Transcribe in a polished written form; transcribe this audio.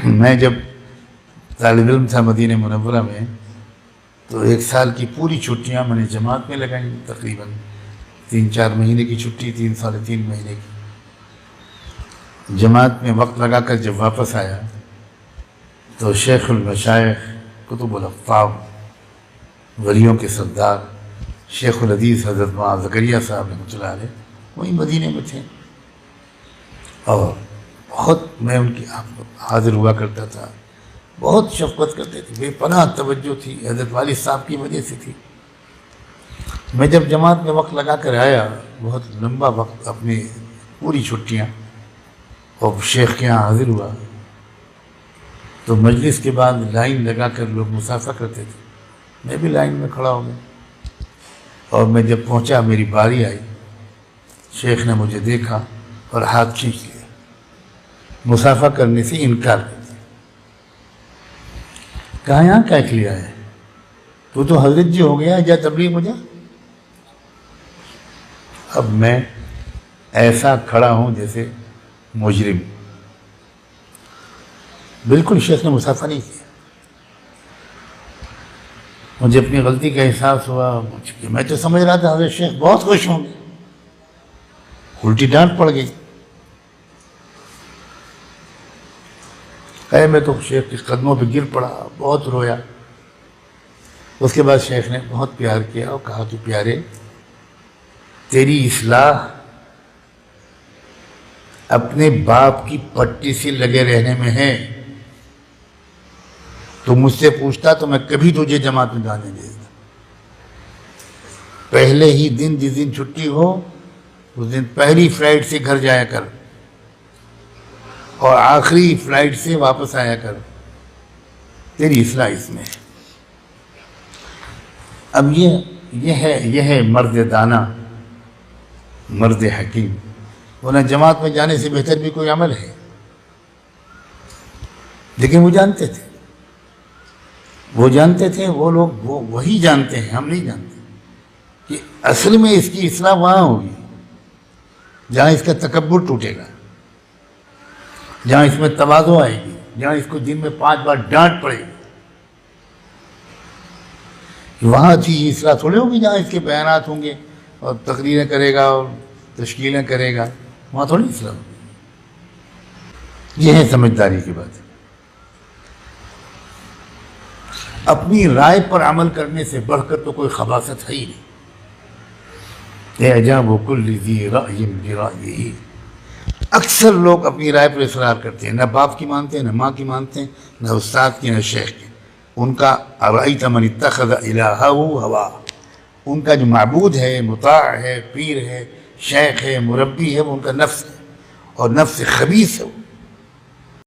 میں جب طالب علم تھا مدینہ منورہ میں تو 1 سال کی پوری چھٹیاں میں نے جماعت میں لگائیں، تقریباً 3-4 مہینے کی چھٹی، 3-3.5 مہینے کی جماعت میں وقت لگا کر جب واپس آیا تو شیخ المشائخ کتب الافاق ولیوں کے سردار شیخ الحدیث حضرت معاذ زکریا صاحب رحمۃ اللہ علیہ وہیں مدینے میں تھے، اور بہت میں ان کی حاضر ہوا کرتا تھا، بہت شفقت کرتے تھے، بے پناہ توجہ تھی، حضرت والد صاحب کی وجہ سے تھی۔ میں جب جماعت میں وقت لگا کر آیا، بہت لمبا وقت، اپنی پوری چھٹیاں، اور شیخ کے یہاں حاضر ہوا تو مجلس کے بعد لائن لگا کر لوگ مسافہ کرتے تھے، میں بھی لائن میں کھڑا ہو گیا، اور میں جب پہنچا میری باری آئی، شیخ نے مجھے دیکھا اور ہاتھ کھینچ لیا، مسافہ کرنے سے انکار کر دیا۔ کہا یہاں کیا لیا ہے، تو حضرت جی ہو گیا، جا تبلیغ ہو جا۔ اب میں ایسا کھڑا ہوں جیسے مجرم، بالکل شیخ نے مسافہ نہیں کیا۔ مجھے اپنی غلطی کا احساس ہوا، میں تو سمجھ رہا تھا حضرت شیخ بہت خوش ہوں گے، الٹی ڈانٹ پڑ گئی۔ میں تو شیخ کے قدموں پہ گر پڑا، بہت رویا۔ اس کے بعد شیخ نے بہت پیار کیا اور کہا کہ پیارے، تیری اصلاح اپنے باپ کی پٹی سے لگے رہنے میں ہے، تو مجھ سے پوچھتا تو میں کبھی تجھے جماعت میں جانے دے دیتا۔ پہلے ہی دن جس دن چھٹی ہو اس دن پہلی فلائٹ سے گھر جایا کر اور آخری فلائٹ سے واپس آیا کر، تیری اصلاح اس میں ہے۔ اب یہ ہے مرد دانا، مرد حکیم، ورنہ جماعت میں جانے سے بہتر بھی کوئی عمل ہے۔ لیکن وہ جانتے تھے، وہ لوگ وہی جانتے ہیں، ہم نہیں جانتے کہ اصل میں اس کی اصلاح وہاں ہوگی جہاں اس کا تکبر ٹوٹے گا، جہاں اس میں تواضع آئے گی، جہاں اس کو دن میں 5 بار ڈانٹ پڑے گی۔ وہاں اچھی اصلاح تھوڑے ہوگی جہاں اس کے بیانات ہوں گے اور تقریریں کرے گا اور تشکیلیں کرے گا، وہاں تھوڑی اصلاح ہوگی۔ یہ ہے سمجھداری کی بات۔ اپنی رائے پر عمل کرنے سے بڑھ کر تو کوئی خباثت ہے ہی نہیں۔ اعجاب کل ذی رأی برأیہ، اکثر لوگ اپنی رائے پر اصرار کرتے ہیں، نہ باپ کی مانتے ہیں، نہ ماں کی مانتے ہیں، نہ استاد کی، نہ شیخ کی۔ ان کا ارأیت من اتخذ الہہ ہوا، ان کا جو معبود ہے، مطاع ہے، پیر ہے، شیخ ہے، مربی ہے، وہ ان کا نفس ہے، اور نفس خبیث ہے۔